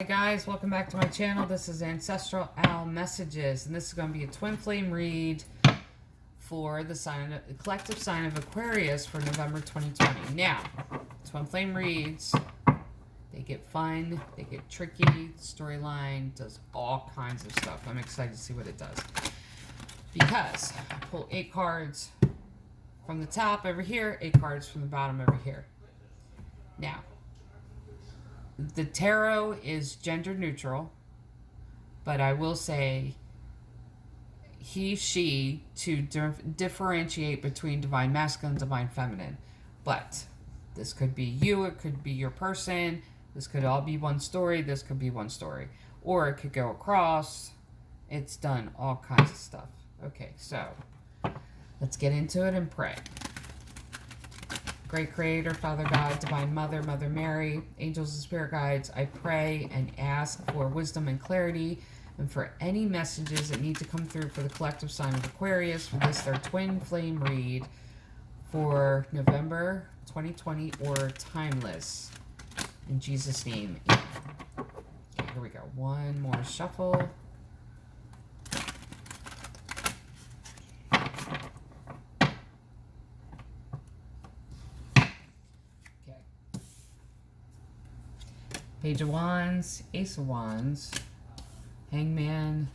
Hey guys, welcome back to my channel. This is Ancestral Owl Messages, and this is going to be a twin flame read for the collective sign of Aquarius for November 2020. Now, twin flame reads, they get fun, they get tricky, storyline does all kinds of stuff. I'm excited to see what it does. Because I pull 8 cards from the top over here, 8 cards from the bottom over here. Now, the tarot is gender neutral, but I will say he, she to differentiate between divine masculine and divine feminine. But this could be you, it could be your person, this could all be one story, this could be one story. Or it could go across. It's done all kinds of stuff. Okay, so let's get into it and pray. Great Creator, Father God, Divine Mother, Mother Mary, angels and spirit guides, I pray and ask for wisdom and clarity and for any messages that need to come through for the collective sign of Aquarius for this, their twin flame read for November 2020 or timeless. In Jesus' name, amen. Okay, here we go. One more shuffle. Page of Wands, Ace of Wands, Hangman,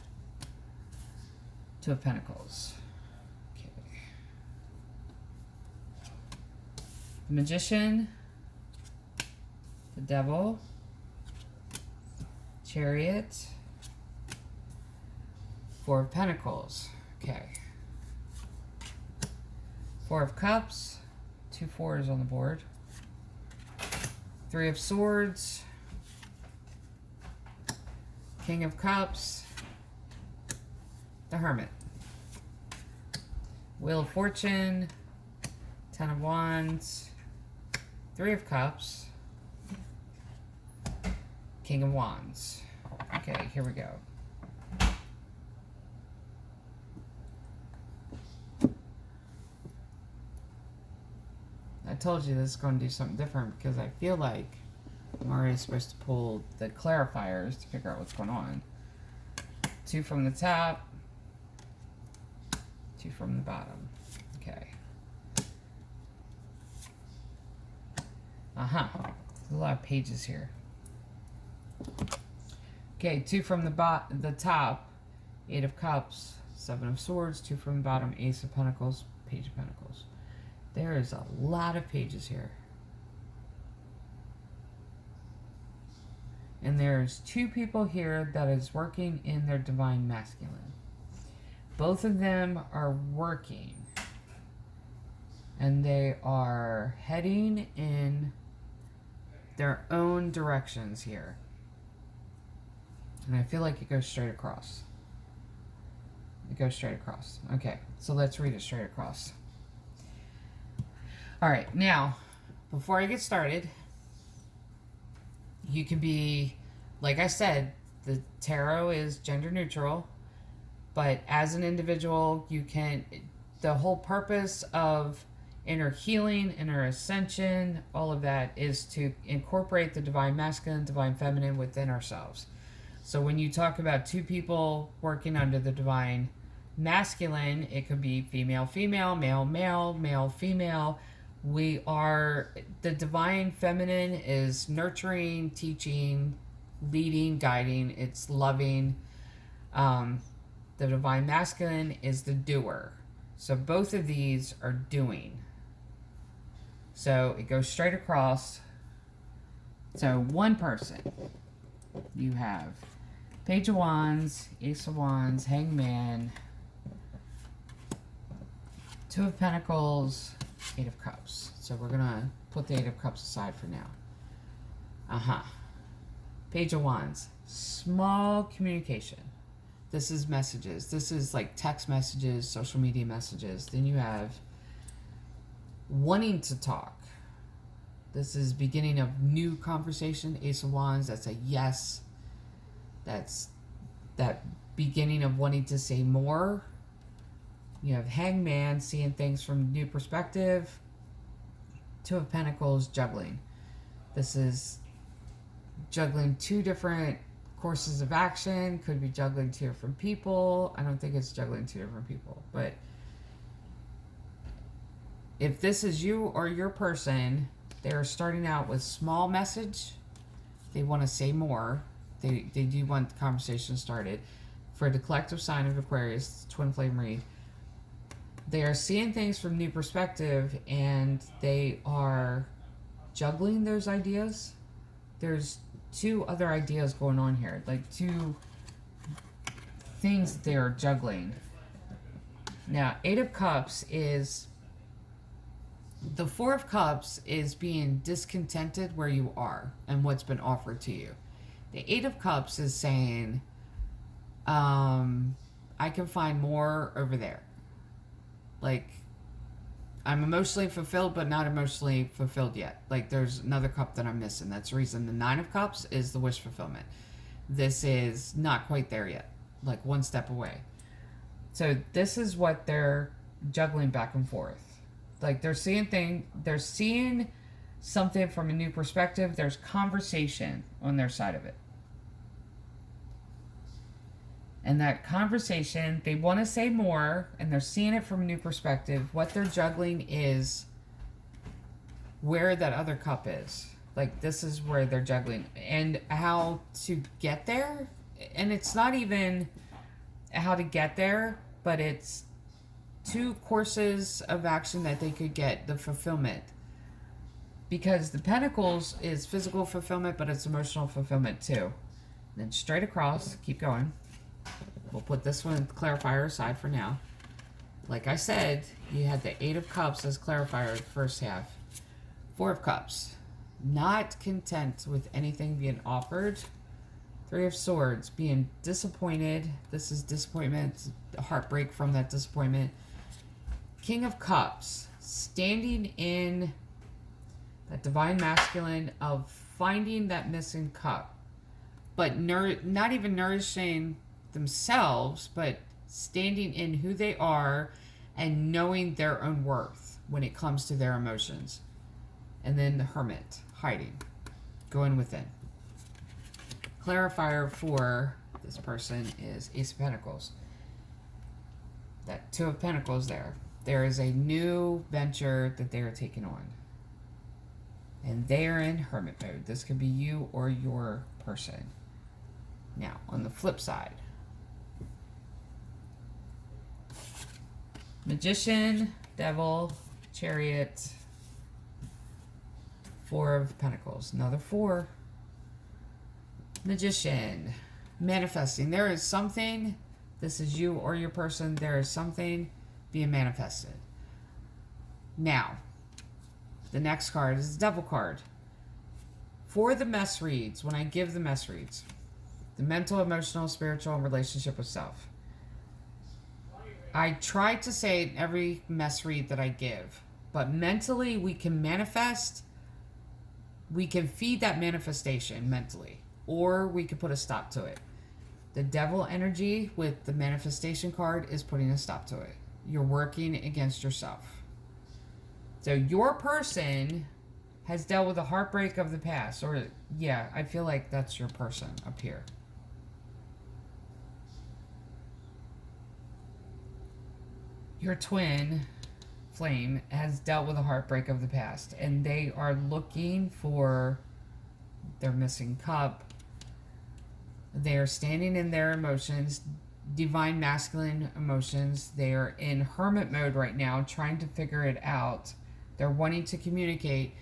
Two of Pentacles. Okay. The Magician, the Devil, Chariot, Four of Pentacles. Okay. Four of Cups, 2 4s on the board. 3 of Swords, King of Cups, the Hermit, Wheel of Fortune, 10 of Wands, 3 of Cups, King of Wands. Okay, here we go. I told you this is going to do something different because I feel like I'm already supposed to pull the clarifiers to figure out what's going on. 2 from the top, 2 from the bottom. Okay. There's a lot of pages here. Okay, 2 from the top, 8 of Cups, 7 of Swords, 2 from the bottom, Ace of Pentacles, Page of Pentacles. There is a lot of pages here. And there's 2 people here that is working in their divine masculine. Both of them are working. And they are heading in their own directions here. And I feel like it goes straight across. It goes straight across. Okay, so let's read it straight across. Alright, now, before I get started, you can be, like I said, the tarot is gender neutral, but as an individual, you can, the whole purpose of inner healing, inner ascension, all of that is to incorporate the divine masculine, divine feminine within ourselves. So when you talk about 2 people working under the divine masculine, it could be female, female, male, male, male, female. We are, the divine feminine is nurturing, teaching, leading, guiding, it's loving. The divine masculine is the doer. So both of these are doing. So it goes straight across. So one person, you have Page of Wands, Ace of Wands, Hangman, 2 of Pentacles, 8 of Cups. So we're going to put the 8 of Cups aside for now. Page of Wands. Small communication. This is messages. This is like text messages, social media messages. Then you have wanting to talk. This is beginning of new conversation. Ace of Wands. That's a yes. That's that beginning of wanting to say more. You have Hangman, seeing things from a new perspective. 2 of Pentacles, juggling. This is juggling two different courses of action, could be juggling two different people. I don't think it's juggling two different people, but if this is you or your person, they're starting out with small message. They want to say more. They do want the conversation started. For the collective sign of Aquarius, twin flame read, they are seeing things from new perspective, and they are juggling those ideas. There's two other ideas going on here, like two things that they are juggling. Now, Eight of Cups is... The Four of Cups is being discontented where you are and what's been offered to you. The Eight of Cups is saying, I can find more over there. Like, I'm emotionally fulfilled, but not emotionally fulfilled yet. Like, there's another cup that I'm missing. That's the reason the Nine of Cups is the wish fulfillment. This is not quite there yet. Like, one step away. So this is what they're juggling back and forth. Like, they're seeing something from a new perspective. There's conversation on their side of it. And that conversation, they want to say more, and they're seeing it from a new perspective. What they're juggling is where that other cup is. Like, this is where they're juggling. And how to get there. And it's not even how to get there, but it's two courses of action that they could get the fulfillment. Because the Pentacles is physical fulfillment, but it's emotional fulfillment too. And then straight across, keep going. We'll put this one clarifier aside for now. Like I said, you had the Eight of Cups as clarifier the first half. Four of Cups. Not content with anything being offered. Three of Swords. Being disappointed. This is disappointment. Heartbreak from that disappointment. King of Cups. Standing in that divine masculine of finding that missing cup. But not even nourishing themselves, but standing in who they are and knowing their own worth when it comes to their emotions. And then the Hermit, hiding, going within. Clarifier for this person is Ace of Pentacles. That Two of Pentacles there. There is a new venture that they are taking on. And they are in hermit mode. This could be you or your person. Now, on the flip side, Magician, Devil, Chariot, Four of Pentacles. Another four. Magician, manifesting. There is something, this is you or your person, there is something being manifested. Now, the next card is the Devil card. For the mess reads, when I give the mess reads, the mental, emotional, spiritual, and relationship with self. I try to say in every mess read that I give, but mentally we can manifest, we can feed that manifestation mentally, or we can put a stop to it. The Devil energy with the manifestation card is putting a stop to it. You're working against yourself. So your person has dealt with a heartbreak of the past, or yeah, I feel like that's your person up here. Your twin flame has dealt with a heartbreak of the past, and they are looking for their missing cup. They are standing in their emotions, divine masculine emotions. They are in hermit mode right now, trying to figure it out. They're wanting to communicate.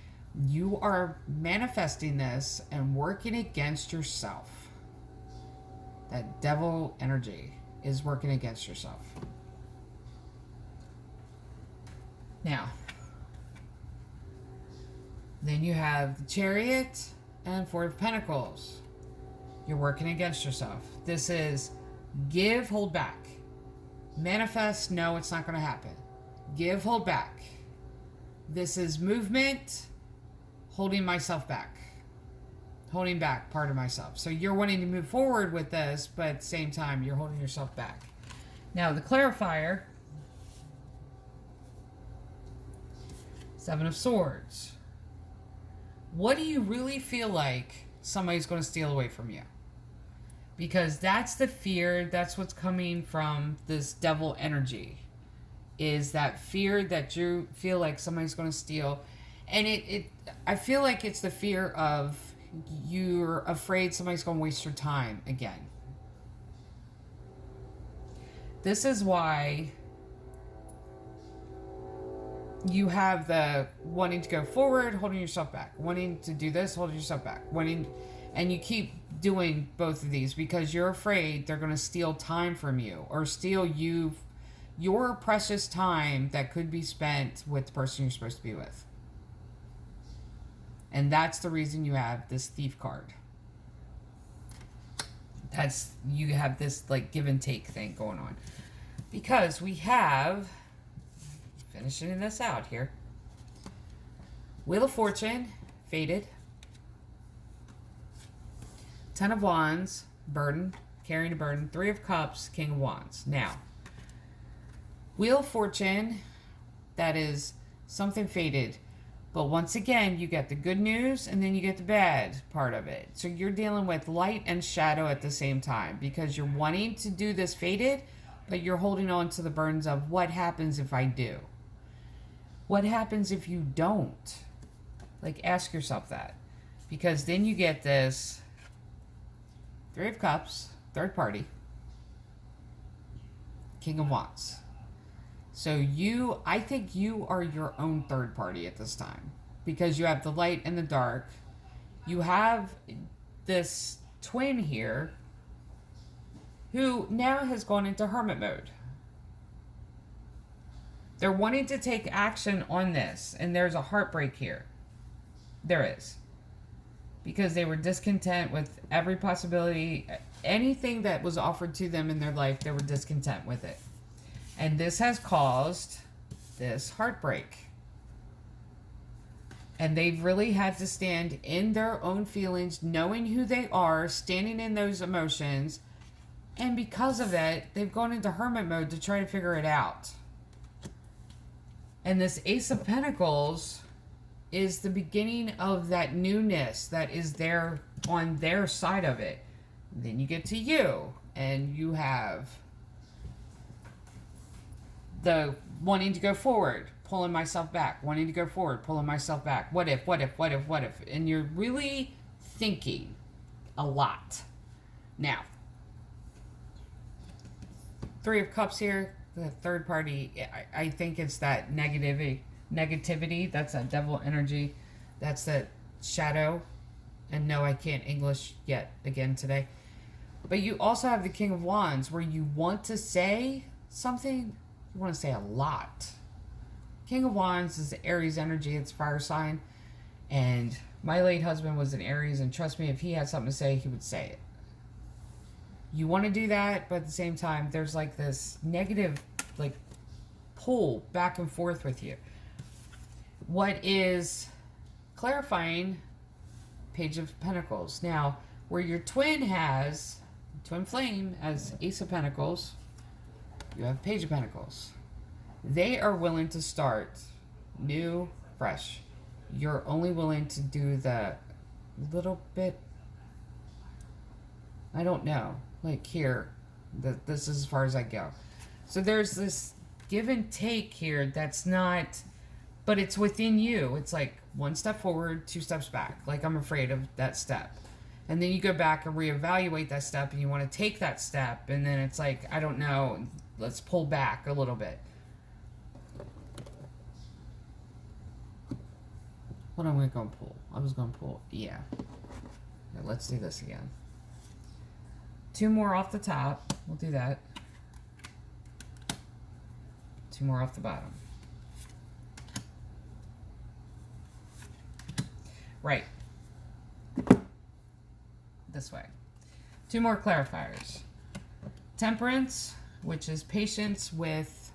You are manifesting this and working against yourself. That Devil energy is working against yourself. Now, then you have the Chariot and Four of Pentacles. You're working against yourself. This is give, hold back. Manifest, no, it's not going to happen. Give, hold back. This is movement, holding myself back. Holding back part of myself. So you're wanting to move forward with this, but at the same time, you're holding yourself back. Now, the clarifier, Seven of Swords. What do you really feel like somebody's going to steal away from you. Because that's the fear, that's what's coming from this devil energy. Is that fear that you feel like somebody's going to steal. And I feel like it's the fear of you're afraid somebody's going to waste your time again. This is why you have the wanting to go forward, holding yourself back, wanting to do this, holding yourself back, and you keep doing both of these because you're afraid they're going to steal time from you or steal your precious time that could be spent with the person you're supposed to be with. And that's the reason you have this thief card. You have this like give and take thing going on. Because we have, finishing this out here, Wheel of Fortune, faded. 10 of Wands, burden, carrying a burden. 3 of Cups, King of Wands. Now, Wheel of Fortune, that is something faded. But once again, you get the good news and then you get the bad part of it. So you're dealing with light and shadow at the same time because you're wanting to do this faded, but you're holding on to the burdens of what happens if I do? What happens if you don't? Like, ask yourself that. Because then you get this 3 of Cups, third party, King of Wands. So I think you are your own third party at this time because you have the light and the dark. You have this twin here who now has gone into hermit mode. They're wanting to take action on this, and there's a heartbreak here. There is. Because they were discontent with every possibility, anything that was offered to them in their life, they were discontent with it. And this has caused this heartbreak. And they've really had to stand in their own feelings, knowing who they are, standing in those emotions. And because of that, they've gone into hermit mode to try to figure it out. And this Ace of Pentacles is the beginning of that newness that is there on their side of it. And then you get to you, and you have the wanting to go forward, pulling myself back, wanting to go forward, pulling myself back. What if? And you're really thinking a lot. Now, 3 of Cups here, the third party, I think it's that negativity, that's that devil energy, that's that shadow. And no, I can't English yet again today. But you also have the King of Wands where you want to say something. You want to say a lot. King of Wands is the Aries energy. It's fire sign. And my late husband was an Aries. And trust me, if he had something to say, he would say it. You want to do that, but at the same time, there's like this negative like pull back and forth with you. What is clarifying, Page of Pentacles. Now, where your twin flame as Ace of Pentacles, you have Page of Pentacles. They are willing to start new, fresh. You're only willing to do the little bit, I don't know, like here, this is as far as I go. So there's this give and take here that's not, but it's within you. It's like 1 step forward, 2 steps back. Like I'm afraid of that step. And then you go back and reevaluate that step and you want to take that step. And then it's like, I don't know, let's pull back a little bit. What am I going to pull? I was going to pull, yeah. Now let's do this again. 2 more off the top. We'll do that. 2 more off the bottom. Right. This way. 2 more clarifiers. Temperance, which is patience with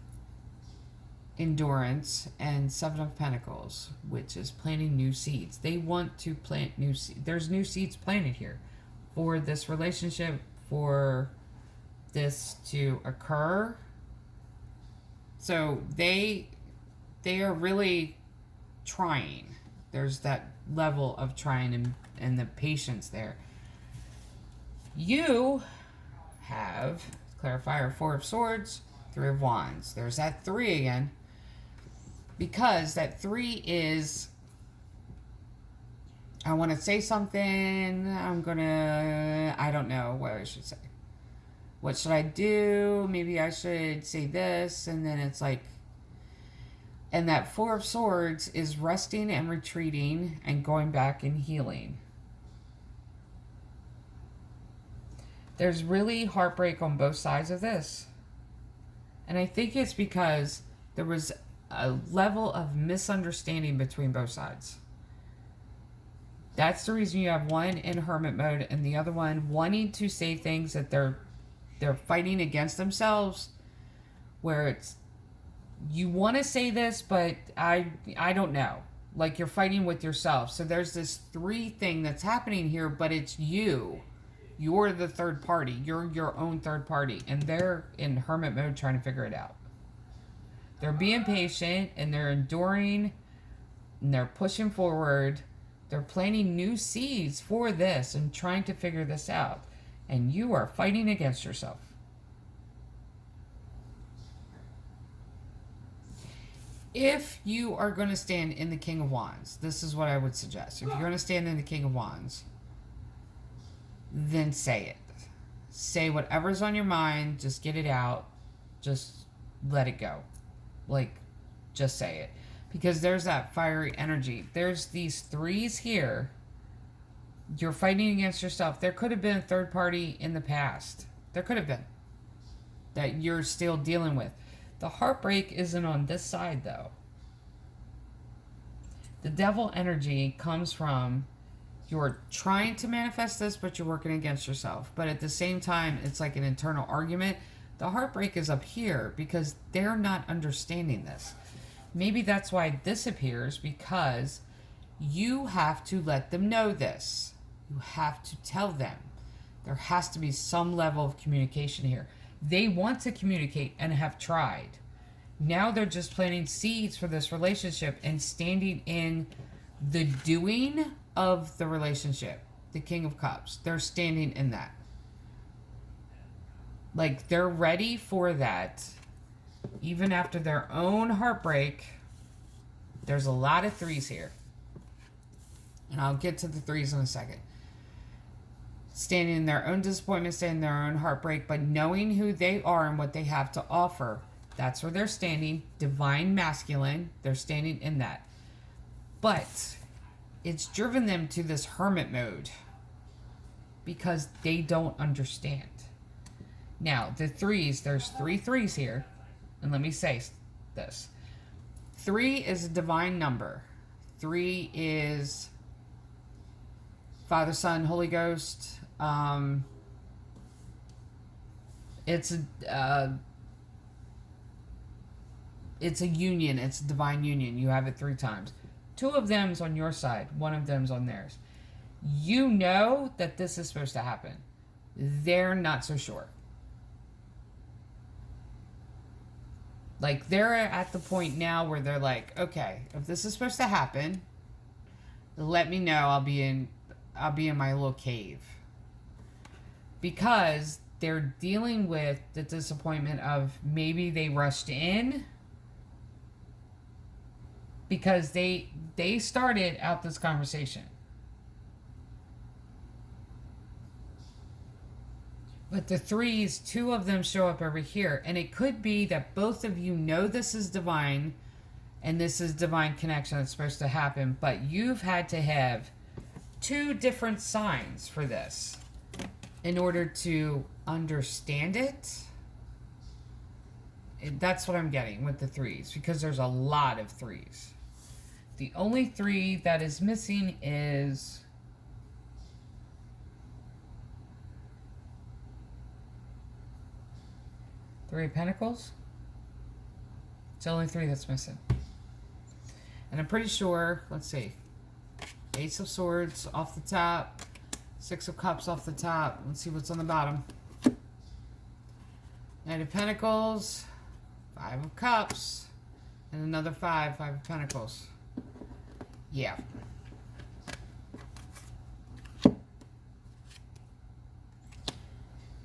endurance, and 7 of Pentacles, which is planting new seeds. They want to plant new seeds. There's new seeds planted here for this relationship, for this to occur. So they are really trying. There's that level of trying and the patience there. You have clarifier, 4 of Swords, 3 of Wands. There's that 3 again. Because that 3 is, I want to say something, I don't know what I should say. What should I do? Maybe I should say this, and then it's like, and that 4 of Swords is resting and retreating and going back and healing. There's really heartbreak on both sides of this. And I think it's because there was a level of misunderstanding between both sides. That's the reason you have one in hermit mode and the other one wanting to say things that they're fighting against themselves, where it's, you want to say this, but I don't know. Like, you're fighting with yourself. So there's this 3 thing that's happening here, but it's you. You're the third party. You're your own third party. And they're in hermit mode trying to figure it out. They're being patient and they're enduring and they're pushing forward. They're planting new seeds for this and trying to figure this out. And you are fighting against yourself. If you are going to stand in the King of Wands, this is what I would suggest. If you're going to stand in the King of Wands, then say it. Say whatever's on your mind. Just get it out. Just let it go. Like, just say it. Because there's that fiery energy. There's these 3s here. You're fighting against yourself. There could have been a third party in the past. There could have been. That you're still dealing with. The heartbreak isn't on this side, though. The devil energy comes from, you're trying to manifest this, but you're working against yourself. But at the same time, it's like an internal argument. The heartbreak is up here because they're not understanding this. Maybe that's why this appears, because you have to let them know this. You have to tell them. There has to be some level of communication here. They want to communicate and have tried. Now they're just planting seeds for this relationship and standing in the doing of the relationship. The King of Cups. They're standing in that. Like, they're ready for that. Even after their own heartbreak. There's a lot of 3s here. And I'll get to the 3s in a second. Standing in their own disappointment, standing in their own heartbreak, but knowing who they are and what they have to offer. That's where they're standing. Divine masculine. They're standing in that. But it's driven them to this hermit mode because they don't understand. Now, the 3s, there's 3 3s here. And let me say this. 3 is a divine number. 3 is Father, Son, Holy Ghost. It's a union. It's a divine union. You have it 3 times. 2 of them's on your side. 1 of them's on theirs. You know that this is supposed to happen. They're not so sure. Like, they're at the point now where they're like, okay, if this is supposed to happen, let me know. I'll be in my little cave. Because they're dealing with the disappointment of maybe they rushed in because they started out this conversation. But the 3s, 2 of them show up over here. And it could be that both of you know this is divine and this is divine connection that's supposed to happen. But you've had to have 2 different signs for this in order to understand it. That's what I'm getting with the 3s, because there's a lot of 3s. The only 3 that is missing is Three of Pentacles. It's the only 3 that's missing. And I'm pretty sure, let's see, Ace of Swords off the top, 6 of Cups off the top. Let's see what's on the bottom. Knight of Pentacles, 5 of Cups, and another 5 of Pentacles. Yeah.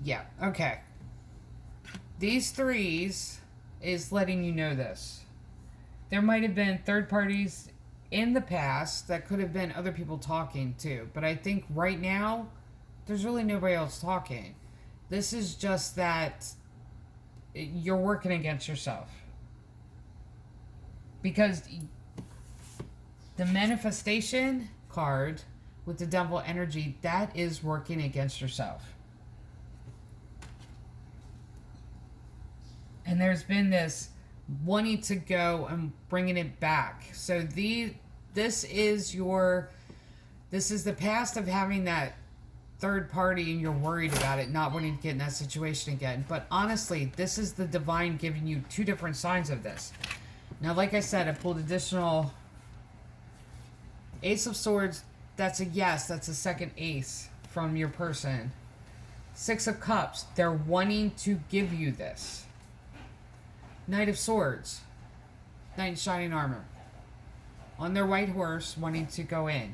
Yeah, okay. These threes is letting you know this. There might have been third parties in the past that could have been other people talking too. But I think right now, there's really nobody else talking. This is just that you're working against yourself. Because the manifestation card with the devil energy, that is working against yourself. And there's been this wanting to go and bringing it back. So this is the past of having that third party and you're worried about it, not wanting to get in that situation again. But honestly, this is the divine giving you two different signs of this. Now, like I said, I pulled additional Ace of Swords. That's a yes. That's a second ace from your person. Six of Cups. They're wanting to give you this. Knight of Swords. Knight in shining armor. On their white horse, wanting to go in.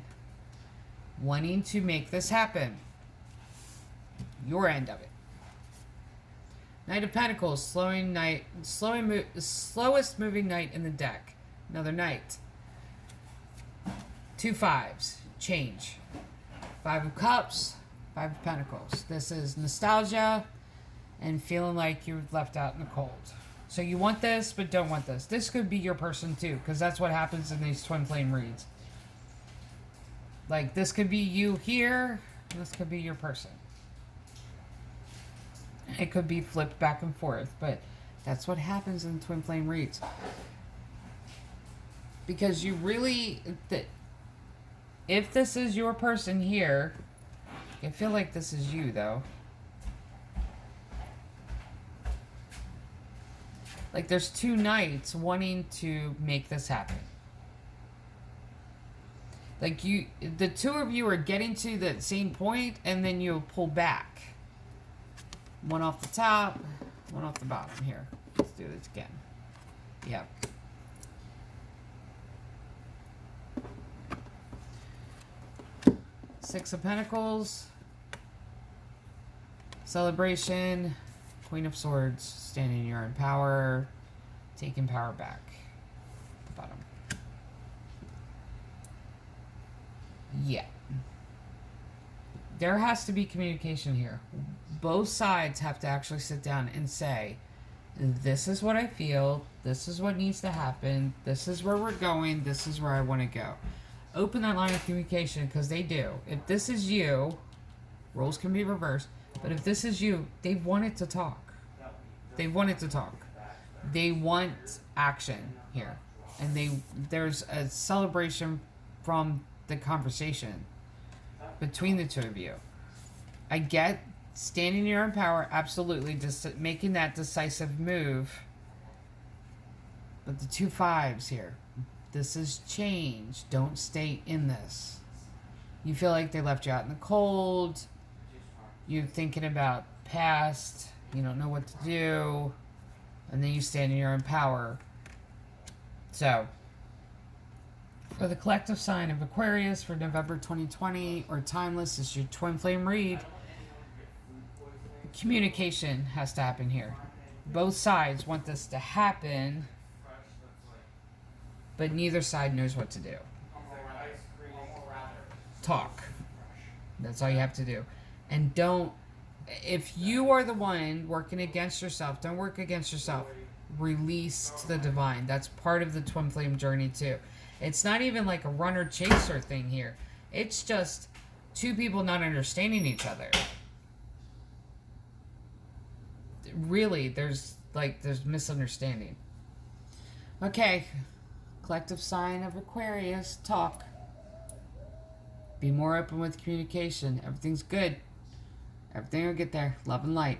Wanting to make this happen. Your end of it. Knight of Pentacles, slowest moving knight in the deck. Another knight. Two fives, change. Five of Cups, Five of Pentacles. This is nostalgia and feeling like you're left out in the cold. So you want this, but don't want this. This could be your person too, because that's what happens in these twin flame reads. Like, this could be you here, this could be your person. It could be flipped back and forth, but that's what happens in twin flame reads. Because you really, if this is your person here, I feel like this is you though. Like, there's two knights wanting to make this happen. Like, the two of you are getting to the same point, and then you pull back. One off the top, one off the bottom here. Let's do this again. Yep. Six of Pentacles. Celebration. Queen of Swords. Standing in your own power. Taking power back. Bottom. Yeah. There has to be communication here. Both sides have to actually sit down and say, this is what I feel, this is what needs to happen, this is where we're going, this is where I want to go. Open that line of communication, because they do. If this is you, roles can be reversed, but if this is you, they wanted to talk. They wanted to talk. They want action here. And there's a celebration from the conversation between the two of you. I get standing in your own power, absolutely, just making that decisive move. But the two fives here, this is change. Don't stay in this. You feel like they left you out in the cold. You're thinking about past. You don't know what to do. And then you stand in your own power. So, for the collective sign of Aquarius for November 2020, or Timeless, is your twin flame read. Communication has to happen here. Both sides want this to happen, but neither side knows what to do. Talk. That's all you have to do. And don't, if you are the one working against yourself, don't work against yourself. Release to the divine. That's part of the twin flame journey too. It's not even like a runner chaser thing here. It's just two people not understanding each other. Really, there's misunderstanding. Okay. Collective sign of Aquarius, talk. Be more open with communication. Everything's good. Everything will get there. Love and light.